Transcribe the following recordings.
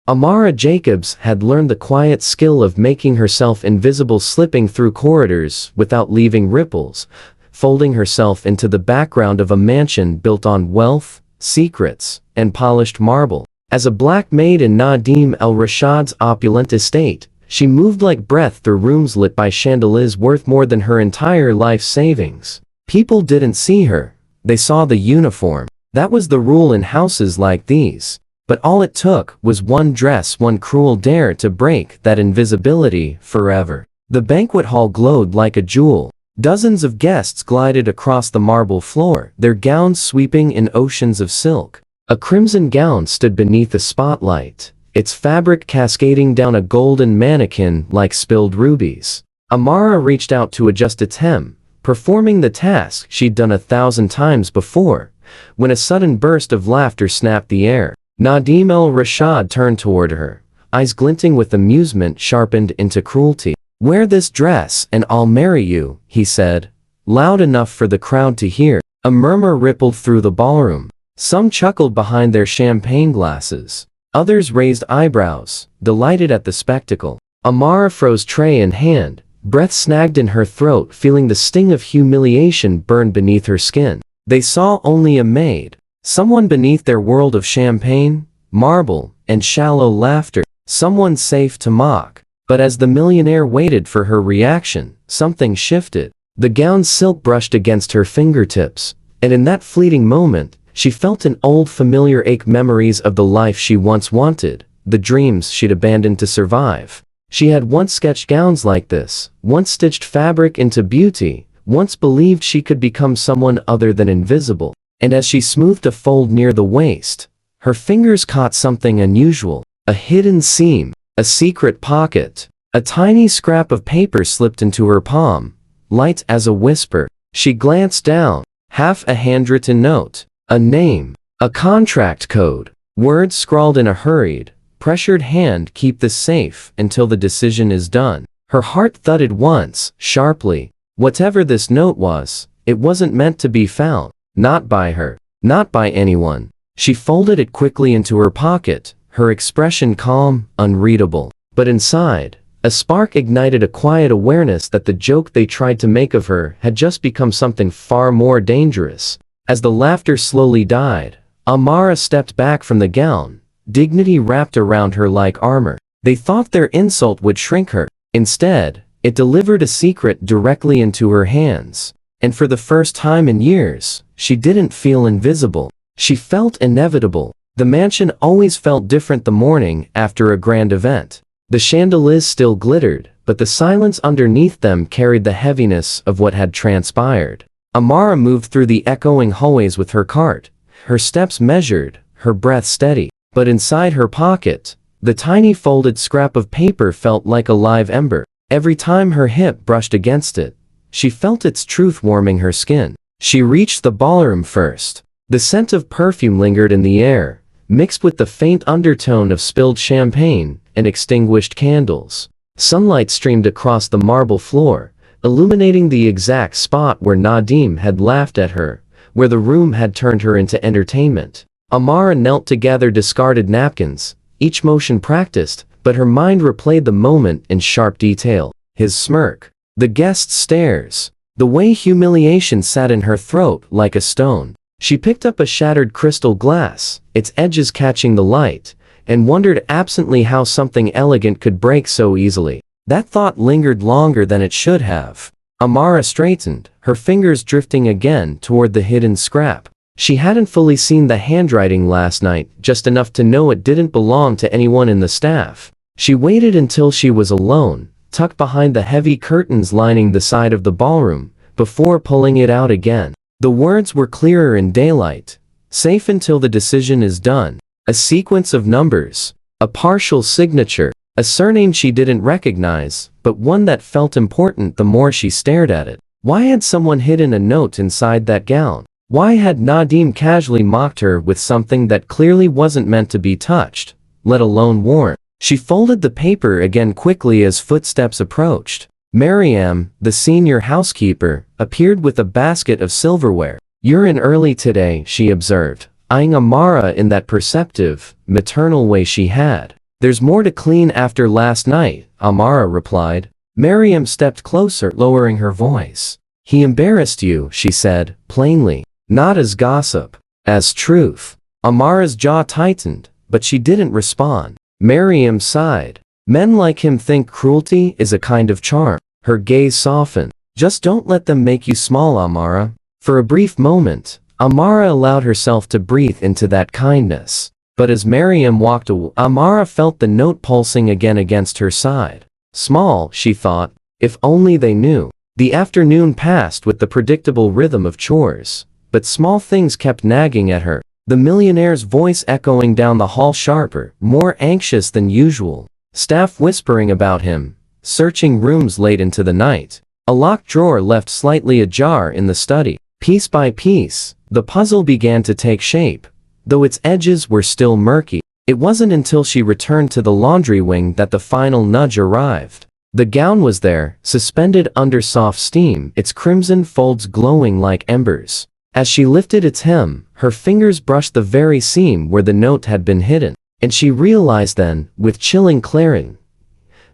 Amara Jacobs had learned the quiet skill of making herself invisible, slipping through corridors without leaving ripples, folding herself into the background of a mansion built on wealth, secrets, and polished marble. As a black maid in Nadim El-Rashad's opulent estate, she moved like breath through rooms lit by chandeliers worth more than her entire life savings. People didn't see her, they saw the uniform. That was the rule in houses like these. But all it took was one dress, one cruel dare to break that invisibility forever. The banquet hall glowed like a jewel. Dozens of guests glided across the marble floor, their gowns sweeping in oceans of silk. A crimson gown stood beneath the spotlight, its fabric cascading down a golden mannequin like spilled rubies. Amara reached out to adjust its hem, performing the task she'd done 1,000 times before, when a sudden burst of laughter snapped the air. Nadim El-Rashad turned toward her, eyes glinting with amusement sharpened into cruelty. "Wear this dress and I'll marry you," he said, loud enough for the crowd to hear. A murmur rippled through the ballroom. Some chuckled behind their champagne glasses. Others raised eyebrows, delighted at the spectacle. Amara froze, tray in hand, breath snagged in her throat, feeling the sting of humiliation burn beneath her skin. They saw only a maid. Someone beneath their world of champagne, marble, and shallow laughter. Someone safe to mock. But as the millionaire waited for her reaction, something shifted. The gown's silk brushed against her fingertips, and in that fleeting moment, she felt an old familiar ache, memories of the life she once wanted, the dreams she'd abandoned to survive. She had once sketched gowns like this, once stitched fabric into beauty, once believed she could become someone other than invisible. And as she smoothed a fold near the waist, her fingers caught something unusual. A hidden seam, a secret pocket. A tiny scrap of paper slipped into her palm, light as a whisper. She glanced down. Half a handwritten note. A name. A contract code. Words scrawled in a hurried, pressured hand: "Keep this safe until the decision is done." Her heart thudded once, sharply. Whatever this note was, it wasn't meant to be found. Not by her. Not by anyone. She folded it quickly into her pocket, her expression calm, unreadable. But inside, a spark ignited, a quiet awareness that the joke they tried to make of her had just become something far more dangerous. As the laughter slowly died, Amara stepped back from the gown, dignity wrapped around her like armor. They thought their insult would shrink her. Instead, it delivered a secret directly into her hands. And for the first time in years, she didn't feel invisible. She felt inevitable. The mansion always felt different the morning after a grand event. The chandeliers still glittered, but the silence underneath them carried the heaviness of what had transpired. Amara moved through the echoing hallways with her cart, her steps measured, her breath steady. But inside her pocket, the tiny folded scrap of paper felt like a live ember. Every time her hip brushed against it, she felt its truth warming her skin. She reached the ballroom first. The scent of perfume lingered in the air, mixed with the faint undertone of spilled champagne and extinguished candles. Sunlight streamed across the marble floor, illuminating the exact spot where Nadim had laughed at her, where the room had turned her into entertainment. Amara knelt to gather discarded napkins, each motion practiced, but her mind replayed the moment in sharp detail. His smirk. The guest's stares. The way humiliation sat in her throat like a stone. She picked up a shattered crystal glass, its edges catching the light, and wondered absently how something elegant could break so easily. That thought lingered longer than it should have. Amara straightened, her fingers drifting again toward the hidden scrap. She hadn't fully seen the handwriting last night, just enough to know it didn't belong to anyone in the staff. She waited until she was alone, tucked behind the heavy curtains lining the side of the ballroom, before pulling it out again. The words were clearer in daylight. Safe until the decision is done. A sequence of numbers. A partial signature. A surname she didn't recognize, but one that felt important the more she stared at it. Why had someone hidden a note inside that gown? Why had Nadim casually mocked her with something that clearly wasn't meant to be touched, let alone worn? She folded the paper again quickly as footsteps approached. Mariam, the senior housekeeper, appeared with a basket of silverware. "You're in early today," she observed, eyeing Amara in that perceptive, maternal way she had. There's more to clean after last night, Amara replied. Miriam stepped closer, lowering her voice. He embarrassed you, she said, plainly. Not as gossip, as truth. Amara's jaw tightened, but she didn't respond. Miriam sighed. Men like him think cruelty is a kind of charm. Her gaze softened. Just don't let them make you small, Amara. For a brief moment, Amara allowed herself to breathe into that kindness. But as Miriam walked away, Amara felt the note pulsing again against her side. Small, she thought, if only they knew. The afternoon passed with the predictable rhythm of chores, but small things kept nagging at her. The millionaire's voice echoing down the hall sharper, more anxious than usual. Staff whispering about him, searching rooms late into the night. A locked drawer left slightly ajar in the study. Piece by piece, the puzzle began to take shape, though its edges were still murky. It wasn't until she returned to the laundry wing that the final nudge arrived. The gown was there, suspended under soft steam, its crimson folds glowing like embers. As she lifted its hem, her fingers brushed the very seam where the note had been hidden, and she realized then, with chilling clarity,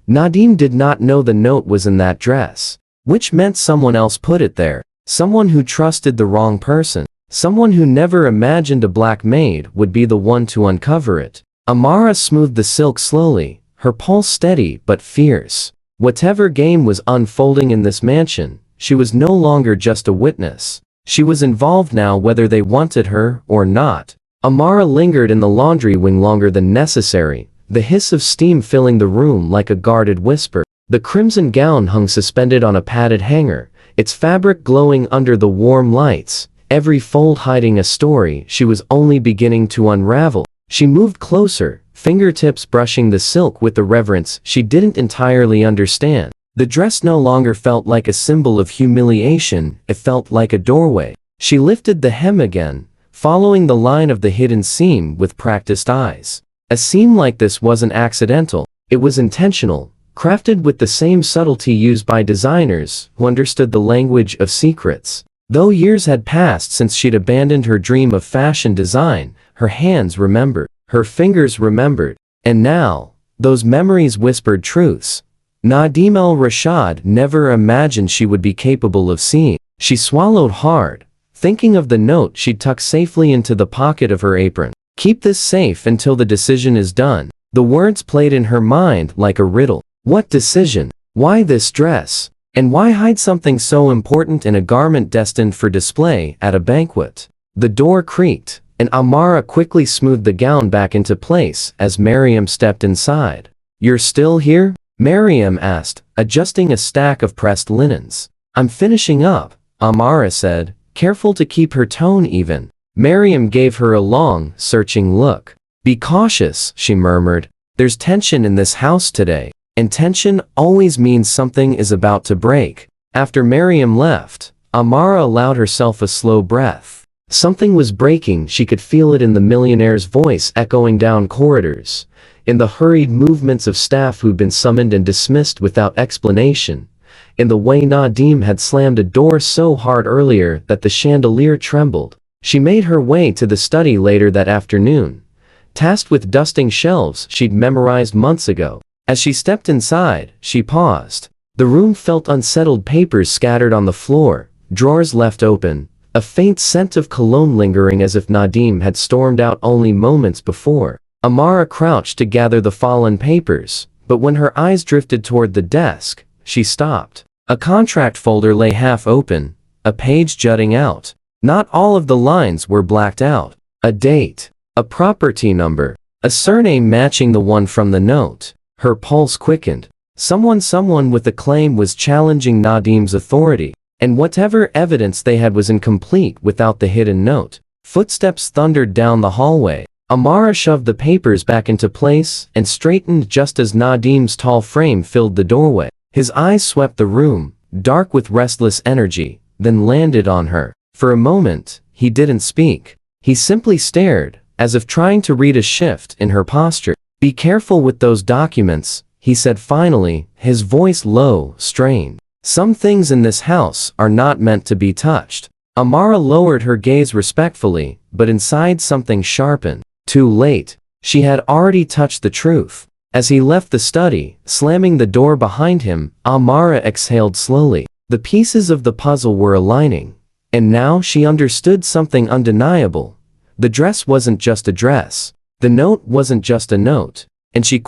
Nadim did not know the note was in that dress, which meant someone else put it there. Someone who trusted the wrong person. Someone who never imagined a black maid would be the one to uncover it. Amara smoothed the silk slowly, her pulse steady but fierce. Whatever game was unfolding in this mansion, she was no longer just a witness. She was involved now whether they wanted her or not. Amara lingered in the laundry wing longer than necessary, the hiss of steam filling the room like a guarded whisper. The crimson gown hung suspended on a padded hanger, its fabric glowing under the warm lights, every fold hiding a story she was only beginning to unravel. She moved closer, fingertips brushing the silk with the reverence she didn't entirely understand. The dress no longer felt like a symbol of humiliation, it felt like a doorway. She lifted the hem again, following the line of the hidden seam with practiced eyes. A seam like this wasn't accidental, it was intentional. Crafted with the same subtlety used by designers who understood the language of secrets. Though years had passed since she'd abandoned her dream of fashion design, her hands remembered, her fingers remembered, and now, those memories whispered truths Nadim al-Rashad never imagined she would be capable of seeing. She swallowed hard, thinking of the note she'd tucked safely into the pocket of her apron. Keep this safe until the decision is done. The words played in her mind like a riddle. What decision? Why this dress? And why hide something so important in a garment destined for display at a banquet? The door creaked, and Amara quickly smoothed the gown back into place as Miriam stepped inside. You're still here? Miriam asked, adjusting a stack of pressed linens. I'm finishing up, Amara said, careful to keep her tone even. Miriam gave her a long, searching look. Be cautious, she murmured. There's tension in this house today. And tension always means something is about to break. After Miriam left, Amara allowed herself a slow breath. Something was breaking, she could feel it in the millionaire's voice echoing down corridors, in the hurried movements of staff who'd been summoned and dismissed without explanation, in the way Nadim had slammed a door so hard earlier that the chandelier trembled. She made her way to the study later that afternoon, tasked with dusting shelves she'd memorized months ago. As she stepped inside, she paused. The room felt unsettled, papers scattered on the floor, drawers left open, a faint scent of cologne lingering as if Nadim had stormed out only moments before. Amara crouched to gather the fallen papers, but when her eyes drifted toward the desk, she stopped. A contract folder lay half open, a page jutting out. Not all of the lines were blacked out. A date, a property number, a surname matching the one from the note. Her pulse quickened. Someone with a claim was challenging Nadim's authority, and whatever evidence they had was incomplete without the hidden note. Footsteps thundered down the hallway. Amara shoved the papers back into place and straightened just as Nadim's tall frame filled the doorway. His eyes swept the room, dark with restless energy, then landed on her. For a moment, he didn't speak. He simply stared, as if trying to read a shift in her posture. Be careful with those documents, he said finally, his voice low, strained. Some things in this house are not meant to be touched. Amara lowered her gaze respectfully, but inside something sharpened. Too late. She had already touched the truth. As he left the study, slamming the door behind him, Amara exhaled slowly. The pieces of the puzzle were aligning. And now she understood something undeniable. The dress wasn't just a dress. The note wasn't just a note. And she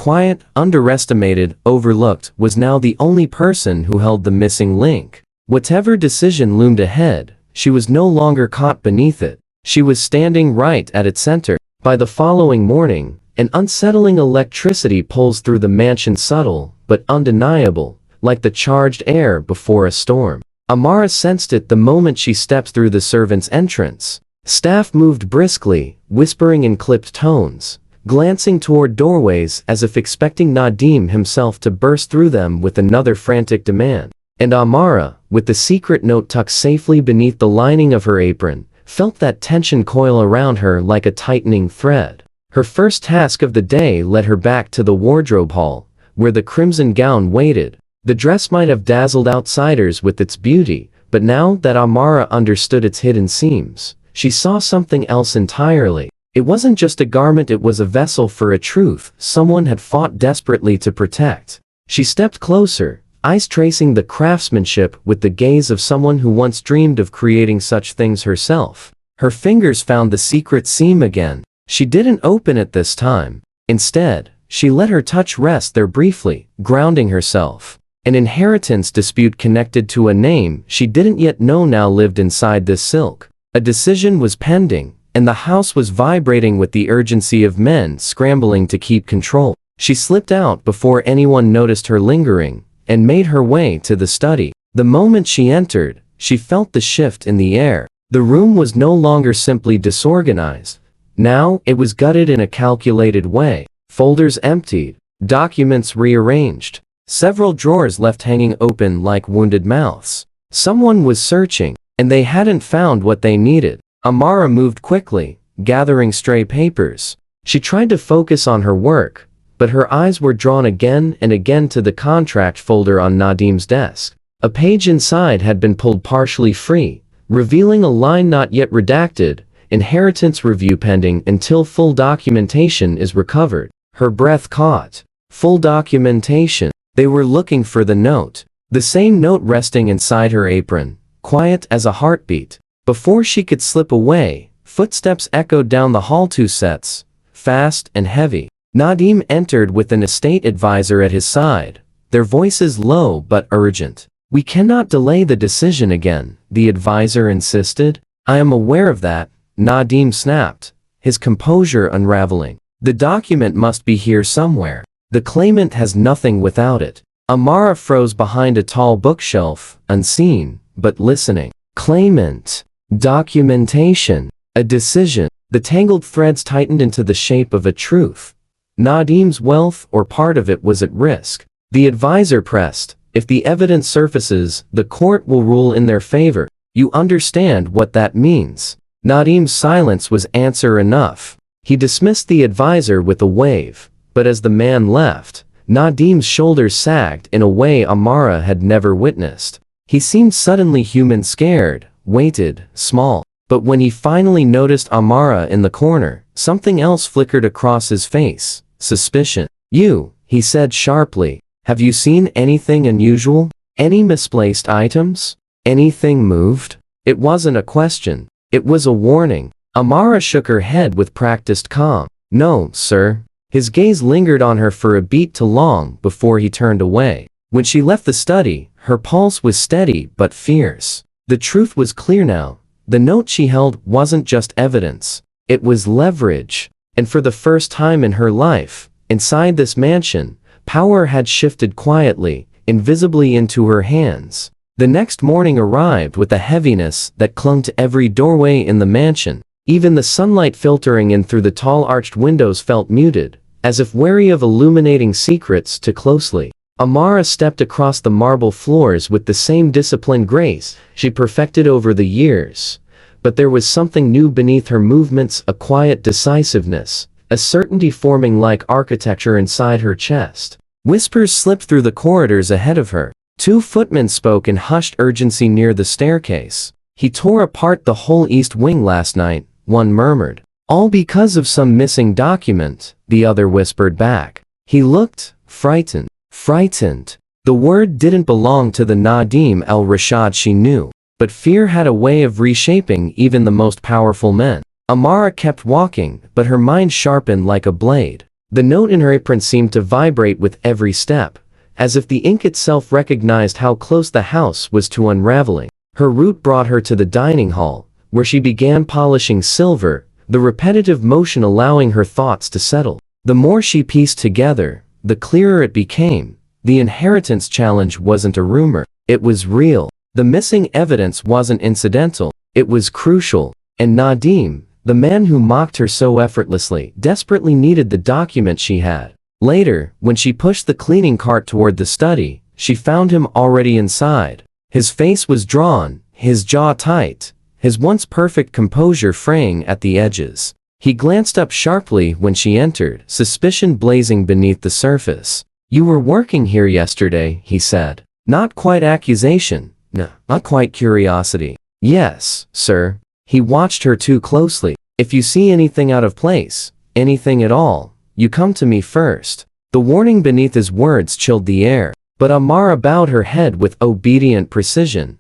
underestimated, overlooked, was now the only person who held the missing link. Whatever decision loomed ahead, she was no longer caught beneath it. She was standing right at its center. By the following morning, an unsettling electricity pulsed through the mansion, subtle, but undeniable, like the charged air before a storm. Amara sensed it the moment she stepped through the servants' entrance. Staff moved briskly, whispering in clipped tones, glancing toward doorways as if expecting Nadim himself to burst through them with another frantic demand. And Amara, with the secret note tucked safely beneath the lining of her apron, felt that tension coil around her like a tightening thread. Her first task of the day led her back to the wardrobe hall, where the crimson gown waited. The dress might have dazzled outsiders with its beauty, but now that Amara understood its hidden seams, she saw something else entirely. It wasn't just a garment, it was a vessel for a truth someone had fought desperately to protect. She stepped closer, eyes tracing the craftsmanship with the gaze of someone who once dreamed of creating such things herself. Her fingers found the secret seam again. She didn't open it this time. Instead, she let her touch rest there briefly, grounding herself. An inheritance dispute connected to a name she didn't yet know now lived inside this silk. A decision was pending, and the house was vibrating with the urgency of men scrambling to keep control. She slipped out before anyone noticed her lingering, and made her way to the study. The moment she entered, she felt the shift in the air. The room was no longer simply disorganized. Now, it was gutted in a calculated way. Folders emptied, documents rearranged, several drawers left hanging open like wounded mouths. Someone was searching, and they hadn't found what they needed. Amara moved quickly, gathering stray papers. She tried to focus on her work, but her eyes were drawn again and again to the contract folder on Nadim's desk. A page inside had been pulled partially free, revealing a line not yet redacted: inheritance review pending until full documentation is recovered. Her breath caught. Full documentation. They were looking for the note. The same note resting inside her apron, quiet as a heartbeat. Before she could slip away, footsteps echoed down the hall, 2 sets, fast and heavy. Nadim entered with an estate advisor at his side, their voices low but urgent. "We cannot delay the decision again," the advisor insisted. "I am aware of that," Nadim snapped, his composure unraveling. "The document must be here somewhere. The claimant has nothing without it." Amara froze behind a tall bookshelf, unseen, but listening. Claimant. Documentation. A decision. The tangled threads tightened into the shape of a truth. Nadim's wealth, or part of it, was at risk. The advisor pressed. "If the evidence surfaces, the court will rule in their favor. You understand what that means?" Nadim's silence was answer enough. He dismissed the advisor with a wave, but as the man left, Nadim's shoulders sagged in a way Amara had never witnessed. He seemed suddenly human, scared, weighted, small. But when he finally noticed Amara in the corner, something else flickered across his face: suspicion. "You," he said sharply, "have you seen anything unusual? Any misplaced items? Anything moved?" It wasn't a question. It was a warning. Amara shook her head with practiced calm. "No, sir." His gaze lingered on her for a beat too long before he turned away. When she left the study, her pulse was steady but fierce. The truth was clear now. The note she held wasn't just evidence. It was leverage. And for the first time in her life, inside this mansion, power had shifted quietly, invisibly into her hands. The next morning arrived with a heaviness that clung to every doorway in the mansion. Even the sunlight filtering in through the tall arched windows felt muted, as if wary of illuminating secrets too closely. Amara stepped across the marble floors with the same disciplined grace she perfected over the years. But there was something new beneath her movements, a quiet decisiveness, a certainty forming like architecture inside her chest. Whispers slipped through the corridors ahead of her. 2 footmen spoke in hushed urgency near the staircase. "He tore apart the whole east wing last night," one murmured. "All because of some missing document," the other whispered back. He looked frightened. Frightened. The word didn't belong to the Nadim al-Rashid she knew, but fear had a way of reshaping even the most powerful men. Amara kept walking, but her mind sharpened like a blade. The note in her apron seemed to vibrate with every step, as if the ink itself recognized how close the house was to unraveling. Her route brought her to the dining hall, where she began polishing silver, the repetitive motion allowing her thoughts to settle. The more she pieced together, the clearer it became. The inheritance challenge wasn't a rumor, it was real. The missing evidence wasn't incidental, it was crucial. And Nadim, the man who mocked her so effortlessly, desperately needed the document she had. Later, when she pushed the cleaning cart toward the study, she found him already inside. His face was drawn, his jaw tight, his once perfect composure fraying at the edges. He glanced up sharply when she entered, suspicion blazing beneath the surface. "You were working here yesterday," he said. Not quite accusation, no, not quite curiosity. "Yes, sir." He watched her too closely. "If you see anything out of place, anything at all, you come to me first." The warning beneath his words chilled the air, but Amara bowed her head with obedient precision,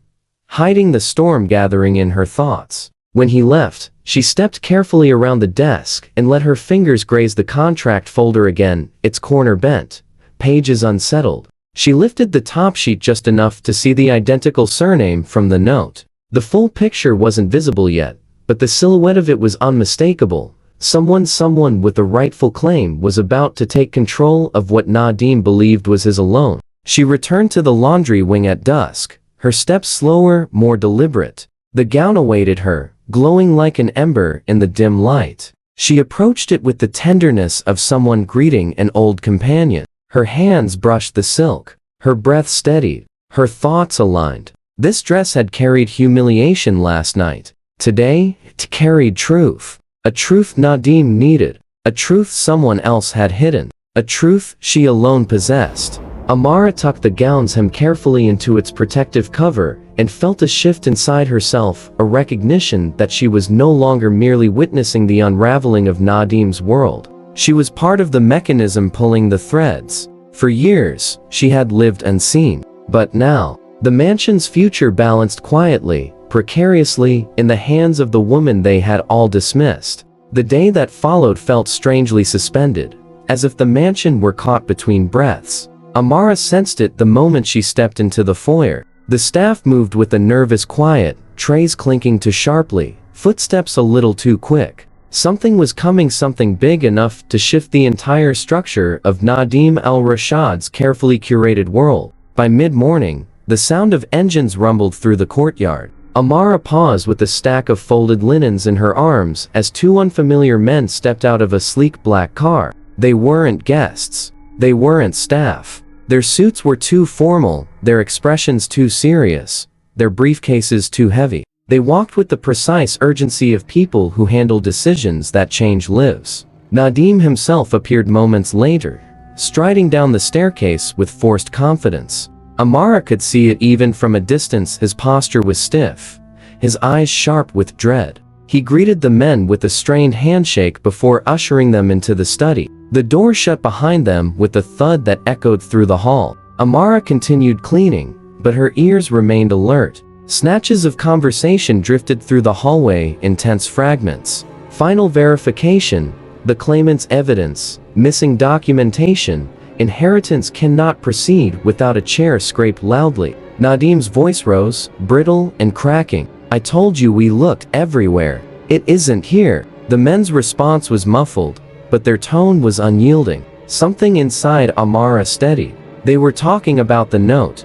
hiding the storm gathering in her thoughts. When he left, she stepped carefully around the desk and let her fingers graze the contract folder again, its corner bent, pages unsettled. She lifted the top sheet just enough to see the identical surname from the note. The full picture wasn't visible yet, but the silhouette of it was unmistakable. Someone with the rightful claim was about to take control of what Nadim believed was his alone. She returned to the laundry wing at dusk, her steps slower, more deliberate. The gown awaited her, glowing like an ember in the dim light. She approached it with the tenderness of someone greeting an old companion. Her hands brushed the silk, her breath steadied, her thoughts aligned. This dress had carried humiliation last night. Today, it carried truth. A truth Nadim needed. A truth someone else had hidden. A truth she alone possessed. Amara tucked the gown's hem carefully into its protective cover and felt a shift inside herself, a recognition that she was no longer merely witnessing the unraveling of Nadim's world. She was part of the mechanism pulling the threads. For years, she had lived unseen. But now, the mansion's future balanced quietly, precariously, in the hands of the woman they had all dismissed. The day that followed felt strangely suspended, as if the mansion were caught between breaths. Amara sensed it the moment she stepped into the foyer. The staff moved with a nervous quiet, trays clinking too sharply, footsteps a little too quick. Something was coming, something big enough to shift the entire structure of Nadim al-Rashid's carefully curated world. By mid-morning, the sound of engines rumbled through the courtyard. Amara paused with a stack of folded linens in her arms as two unfamiliar men stepped out of a sleek black car. They weren't guests. They weren't staff. Their suits were too formal, their expressions too serious, their briefcases too heavy. They walked with the precise urgency of people who handle decisions that change lives. Nadim himself appeared moments later, striding down the staircase with forced confidence. Amara could see it even from a distance. His posture was stiff, his eyes sharp with dread. He greeted the men with a strained handshake before ushering them into the study. The door shut behind them with a thud that echoed through the hall. Amara continued cleaning, but her ears remained alert. Snatches of conversation drifted through the hallway in tense fragments. Final verification, the claimant's evidence, missing documentation, inheritance cannot proceed without a chair scraped loudly. Nadim's voice rose, brittle and cracking. "I told you we looked everywhere. It isn't here." The men's response was muffled, but their tone was unyielding. Something inside Amara steadied. They were talking about the note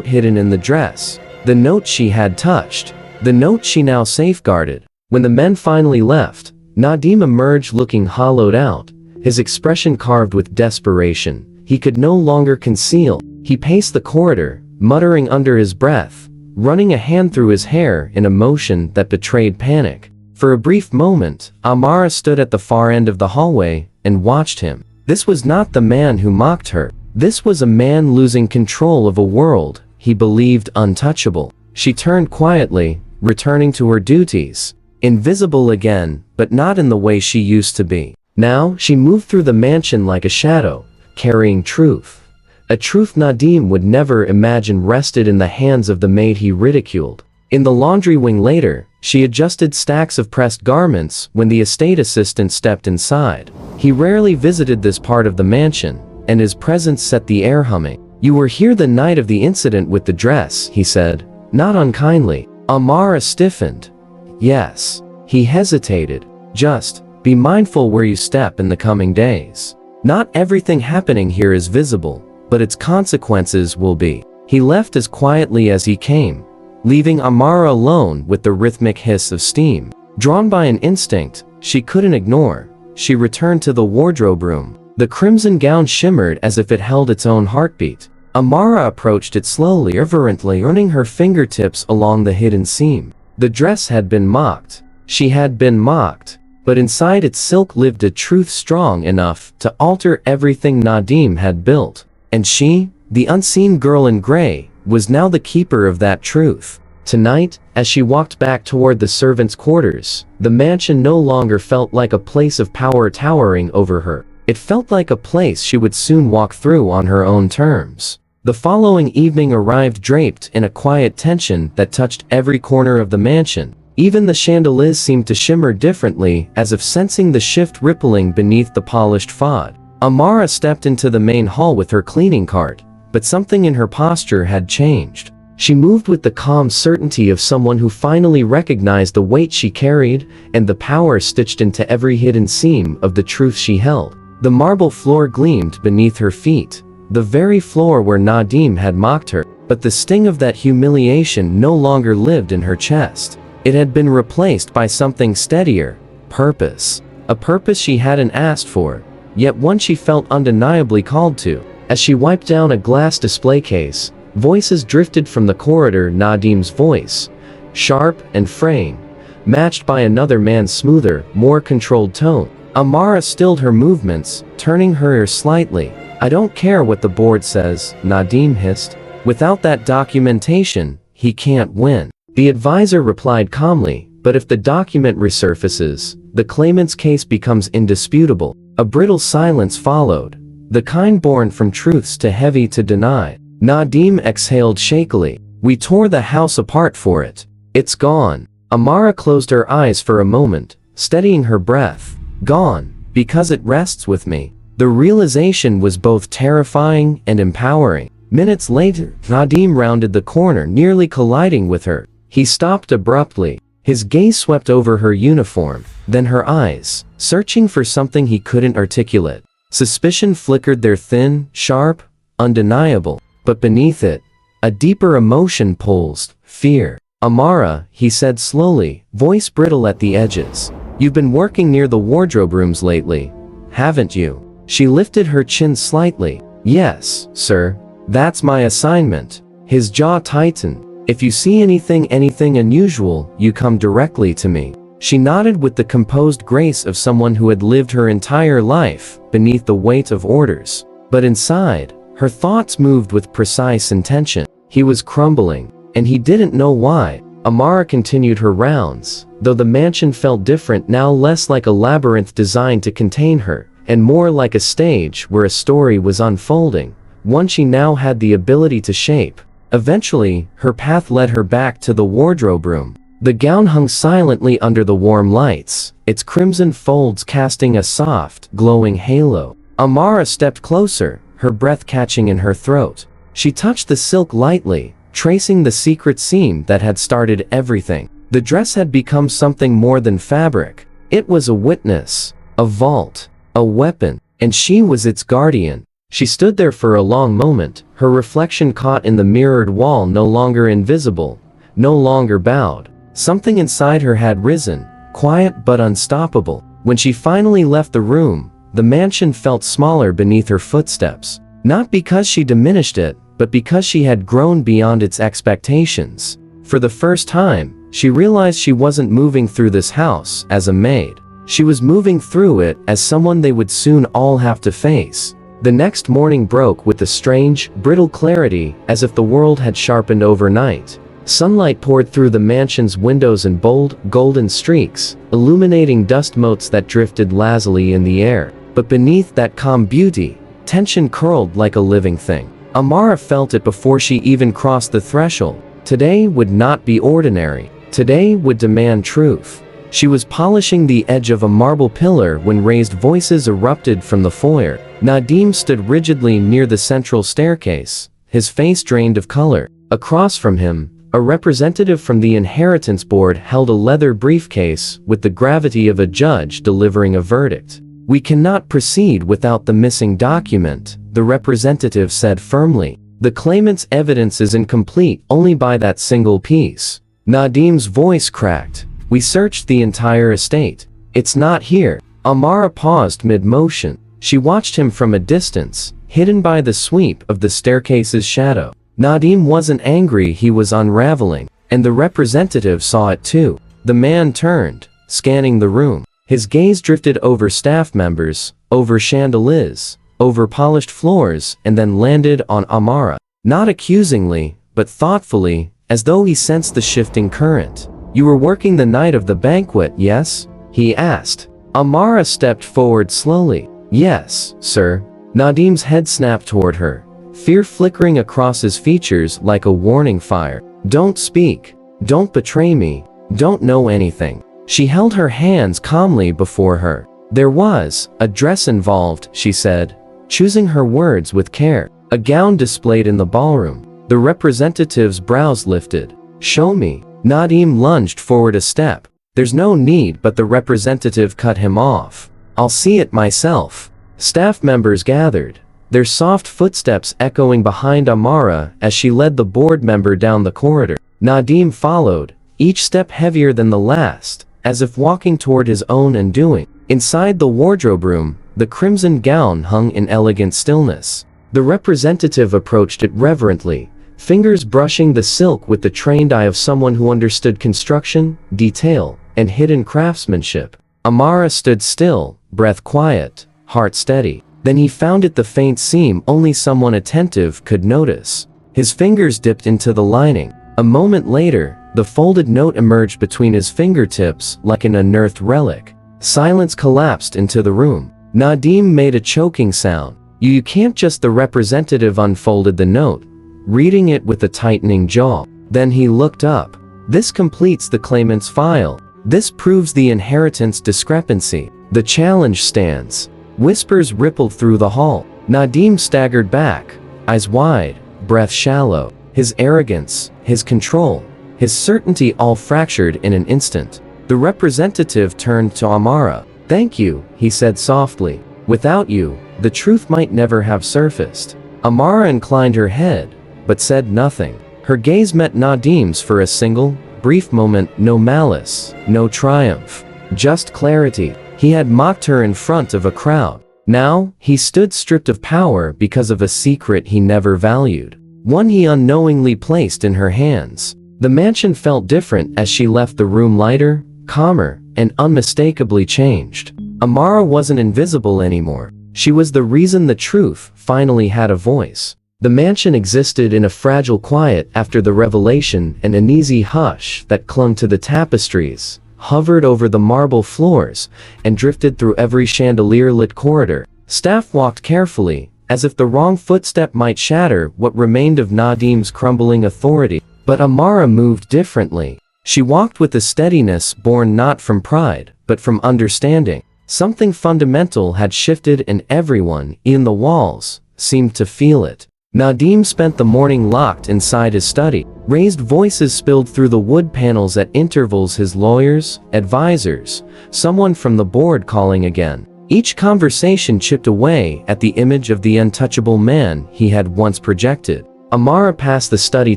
hidden in the dress, the note she had touched, the note she now safeguarded. When the men finally left, Nadim emerged looking hollowed out, his expression carved with desperation. He could no longer conceal. He paced the corridor, muttering under his breath, running a hand through his hair in a motion that betrayed panic. For a brief moment, Amara stood at the far end of the hallway and watched him. This was not the man who mocked her. This was a man losing control of a world he believed untouchable. She turned quietly, returning to her duties. Invisible again, but not in the way she used to be. Now, she moved through the mansion like a shadow, carrying truth. A truth Nadim would never imagine rested in the hands of the maid he ridiculed. In the laundry wing later, she adjusted stacks of pressed garments when the estate assistant stepped inside. He rarely visited this part of the mansion, and his presence set the air humming. "You were here the night of the incident with the dress," he said, not unkindly. Amara stiffened. "Yes." He hesitated. "Just be mindful where you step in the coming days. Not everything happening here is visible, but its consequences will be." He left as quietly as he came, leaving Amara alone with the rhythmic hiss of steam. Drawn by an instinct she couldn't ignore, she returned to the wardrobe room. The crimson gown shimmered as if it held its own heartbeat. Amara approached it slowly, reverently running her fingertips along the hidden seam. The dress had been mocked. She had been mocked, but inside its silk lived a truth strong enough to alter everything Nadim had built. And she, the unseen girl in gray, was now the keeper of that truth. Tonight, as she walked back toward the servants' quarters, the mansion no longer felt like a place of power towering over her. It felt like a place she would soon walk through on her own terms. The following evening arrived draped in a quiet tension that touched every corner of the mansion. Even the chandeliers seemed to shimmer differently, as if sensing the shift rippling beneath the polished façade. Amara stepped into the main hall with her cleaning cart, but something in her posture had changed. She moved with the calm certainty of someone who finally recognized the weight she carried and the power stitched into every hidden seam of the truth she held. The marble floor gleamed beneath her feet, the very floor where Nadim had mocked her, but the sting of that humiliation no longer lived in her chest. It had been replaced by something steadier: purpose. A purpose she hadn't asked for, yet one she felt undeniably called to. As she wiped down a glass display case, voices drifted from the corridor. Nadim's voice, sharp and fraying, matched by another man's smoother, more controlled tone. Amara stilled her movements, turning her ear slightly. "I don't care what the board says," Nadim hissed. "Without that documentation, he can't win." The advisor replied calmly, "But if the document resurfaces, the claimant's case becomes indisputable." A brittle silence followed, the kind born from truths too heavy to deny. Nadim exhaled shakily. "We tore the house apart for it. It's gone." Amara closed her eyes for a moment, steadying her breath. "Gone, because it rests with me." The realization was both terrifying and empowering. Minutes later, Nadim rounded the corner, nearly colliding with her. He stopped abruptly. His gaze swept over her uniform, then her eyes, searching for something he couldn't articulate. Suspicion flickered there, thin, sharp, undeniable. But beneath it, a deeper emotion pulsed: fear. "Amara," he said slowly, voice brittle at the edges. "You've been working near the wardrobe rooms lately, haven't you?" She lifted her chin slightly. "Yes, sir. That's my assignment." His jaw tightened. "If you see anything unusual, you come directly to me." She nodded with the composed grace of someone who had lived her entire life beneath the weight of orders. But inside, her thoughts moved with precise intention. He was crumbling, and he didn't know why. Amara continued her rounds, though the mansion felt different now, less like a labyrinth designed to contain her, and more like a stage where a story was unfolding, one she now had the ability to shape. Eventually, her path led her back to the wardrobe room. The gown hung silently under the warm lights, its crimson folds casting a soft, glowing halo. Amara stepped closer, her breath catching in her throat. She touched the silk lightly, tracing the secret seam that had started everything. The dress had become something more than fabric. It was a witness, a vault, a weapon, and she was its guardian. She stood there for a long moment, her reflection caught in the mirrored wall, no longer invisible, no longer bowed. Something inside her had risen, quiet but unstoppable. When she finally left the room, the mansion felt smaller beneath her footsteps. Not because she diminished it, but because she had grown beyond its expectations. For the first time, she realized she wasn't moving through this house as a maid. She was moving through it as someone they would soon all have to face. The next morning broke with a strange, brittle clarity, as if the world had sharpened overnight. Sunlight poured through the mansion's windows in bold, golden streaks, illuminating dust motes that drifted lazily in the air. But beneath that calm beauty, Tension curled like a living thing. Amara felt it before she even crossed the threshold. Today would not be ordinary. Today would demand truth. She was polishing the edge of a marble pillar when raised voices erupted from the foyer. Nadim stood rigidly near the central staircase, his face drained of color. Across from him, a representative from the inheritance board held a leather briefcase with the gravity of a judge delivering a verdict. "We cannot proceed without the missing document," the representative said firmly. "The claimant's evidence is incomplete only by that single piece." Nadim's voice cracked. "We searched the entire estate. It's not here." Amara paused mid-motion. She watched him from a distance, hidden by the sweep of the staircase's shadow. Nadim wasn't angry, he was unraveling, and the representative saw it too. The man turned, scanning the room. His gaze drifted over staff members, over chandeliers, over polished floors, and then landed on Amara. Not accusingly, but thoughtfully, as though he sensed the shifting current. "You were working the night of the banquet, yes?" he asked. Amara stepped forward slowly. "Yes, sir." Nadim's head snapped toward her, fear flickering across his features like a warning fire. "Don't speak. Don't betray me. Don't know anything." She held her hands calmly before her. "There was a dress involved," she said, choosing her words with care. "A gown displayed in the ballroom." The representative's brows lifted. "Show me." Nadim lunged forward a step. "There's no need," but the representative cut him off. "I'll see it myself." Staff members gathered, their soft footsteps echoing behind Amara as she led the board member down the corridor. Nadim followed, each step heavier than the last, as if walking toward his own undoing. Inside the wardrobe room, the crimson gown hung in elegant stillness. The representative approached it reverently, fingers brushing the silk with the trained eye of someone who understood construction, detail, and hidden craftsmanship. Amara stood still, breath quiet, heart steady. Then he found it the faint seam only someone attentive could notice. His fingers dipped into the lining. A moment later, the folded note emerged between his fingertips like an unearthed relic. Silence collapsed into the room. Nadim made a choking sound. You can't just." The representative unfolded the note, reading it with a tightening jaw. Then he looked up. "This completes the claimant's file. This proves the inheritance discrepancy. The challenge stands." Whispers rippled through the hall. Nadim staggered back, eyes wide, breath shallow. His arrogance, his control, his certainty all fractured in an instant. The representative turned to Amara. "Thank you," he said softly. "Without you, the truth might never have surfaced." Amara inclined her head, but said nothing. Her gaze met Nadim's for a single, brief moment. No malice, no triumph, just clarity. He had mocked her in front of a crowd. Now, he stood stripped of power because of a secret he never valued. One he unknowingly placed in her hands. The mansion felt different as she left the room, lighter, calmer, and unmistakably changed. Amara wasn't invisible anymore. She was the reason the truth finally had a voice. The mansion existed in a fragile quiet after the revelation, an uneasy hush that clung to the tapestries, hovered over the marble floors, and drifted through every chandelier-lit corridor. Staff walked carefully, as if the wrong footstep might shatter what remained of Nadim's crumbling authority. But Amara moved differently. She walked with a steadiness born not from pride, but from understanding. Something fundamental had shifted, and everyone, in the walls, seemed to feel it. Nadim spent the morning locked inside his study. Raised voices spilled through the wood panels at intervals, his lawyers, advisors, someone from the board calling again. Each conversation chipped away at the image of the untouchable man he had once projected. Amara passed the study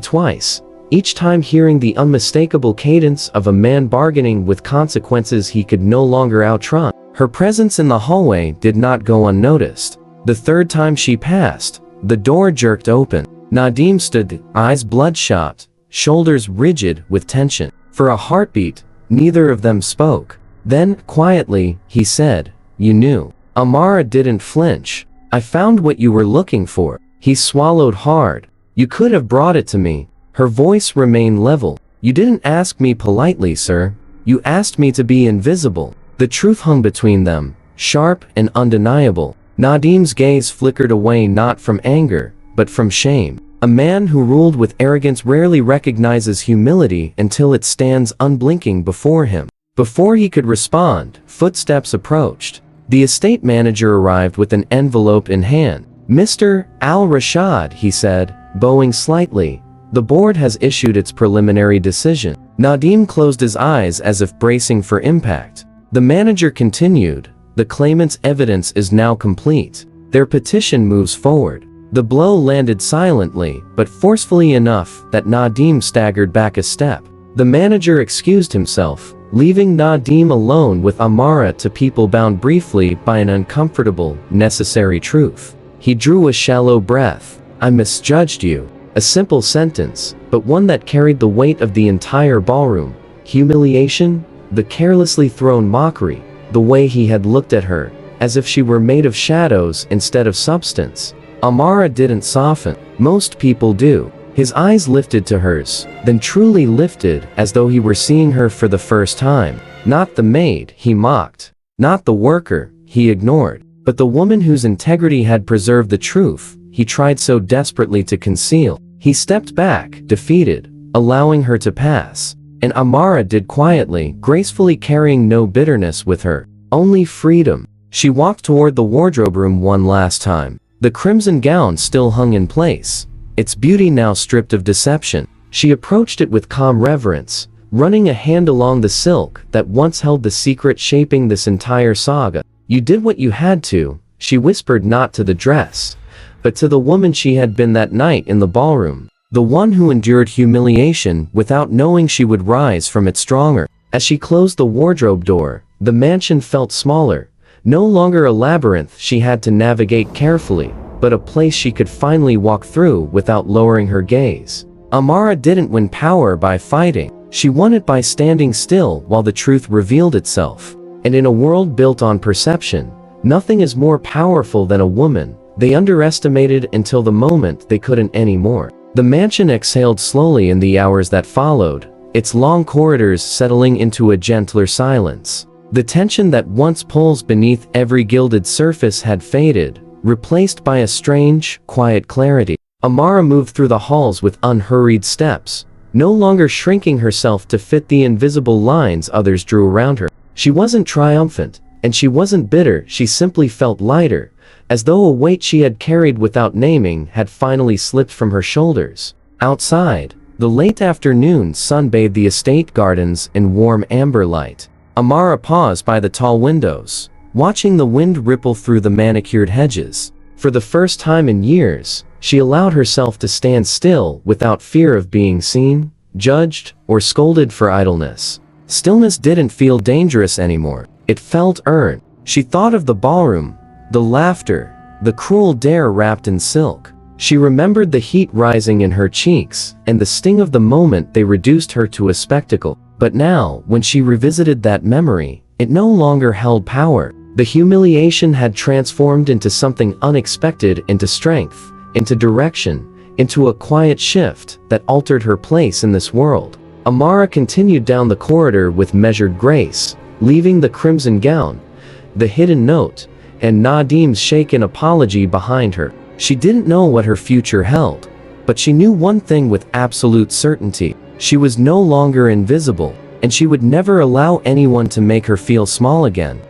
twice, each time hearing the unmistakable cadence of a man bargaining with consequences he could no longer outrun. Her presence in the hallway did not go unnoticed. The third time she passed, the door jerked open. Nadim stood, eyes bloodshot, shoulders rigid with tension. For a heartbeat, neither of them spoke. Then, quietly, he said, "You knew." Amara didn't flinch. "I found what you were looking for." He swallowed hard. "You could have brought it to me." Her voice remained level. "You didn't ask me politely, sir. You asked me to be invisible." The truth hung between them, sharp and undeniable. Nadim's gaze flickered away not from anger, but from shame. A man who ruled with arrogance rarely recognizes humility until it stands unblinking before him. Before he could respond, footsteps approached. The estate manager arrived with an envelope in hand. "Mr. Al-Rashad," he said, bowing slightly, "the board has issued its preliminary decision." Nadim closed his eyes as if bracing for impact. The manager continued, "The claimant's evidence is now complete. Their petition moves forward." The blow landed silently, but forcefully enough that Nadim staggered back a step. The manager excused himself, leaving Nadim alone with Amara to people bound briefly by an uncomfortable, necessary truth. He drew a shallow breath. "I misjudged you." A simple sentence, but one that carried the weight of the entire ballroom. Humiliation, the carelessly thrown mockery, the way he had looked at her, as if she were made of shadows instead of substance. Amara didn't soften. Most people do. His eyes lifted to hers, then truly lifted as though he were seeing her for the first time. Not the maid, he mocked. Not the worker, he ignored. But the woman whose integrity had preserved the truth he tried so desperately to conceal. He stepped back, defeated, allowing her to pass. And Amara did quietly, gracefully, carrying no bitterness with her. Only freedom. She walked toward the wardrobe room one last time. The crimson gown still hung in place, its beauty now stripped of deception. She approached it with calm reverence, running a hand along the silk that once held the secret shaping this entire saga. "You did what you had to," she whispered, not to the dress, but to the woman she had been that night in the ballroom. The one who endured humiliation without knowing she would rise from it stronger. As she closed the wardrobe door, the mansion felt smaller. No longer a labyrinth she had to navigate carefully, but a place she could finally walk through without lowering her gaze. Amara didn't win power by fighting. She won it by standing still while the truth revealed itself. And in a world built on perception, nothing is more powerful than a woman they underestimated until the moment they couldn't anymore. The mansion exhaled slowly in the hours that followed, its long corridors settling into a gentler silence. The tension that once pulsed beneath every gilded surface had faded, replaced by a strange, quiet clarity. Amara moved through the halls with unhurried steps, no longer shrinking herself to fit the invisible lines others drew around her. She wasn't triumphant, and she wasn't bitter, she simply felt lighter, as though a weight she had carried without naming had finally slipped from her shoulders. Outside, the late afternoon sun bathed the estate gardens in warm amber light. Amara paused by the tall windows, watching the wind ripple through the manicured hedges. For the first time in years, she allowed herself to stand still without fear of being seen, judged, or scolded for idleness. Stillness didn't feel dangerous anymore. It felt earned. She thought of the ballroom, the laughter, the cruel dare wrapped in silk. She remembered the heat rising in her cheeks, and the sting of the moment they reduced her to a spectacle. But now, when she revisited that memory, it no longer held power. The humiliation had transformed into something unexpected, into strength, into direction, into a quiet shift that altered her place in this world. Amara continued down the corridor with measured grace, leaving the crimson gown, the hidden note, and Nadim's shaken apology behind her. She didn't know what her future held, but she knew one thing with absolute certainty. She was no longer invisible, and she would never allow anyone to make her feel small again.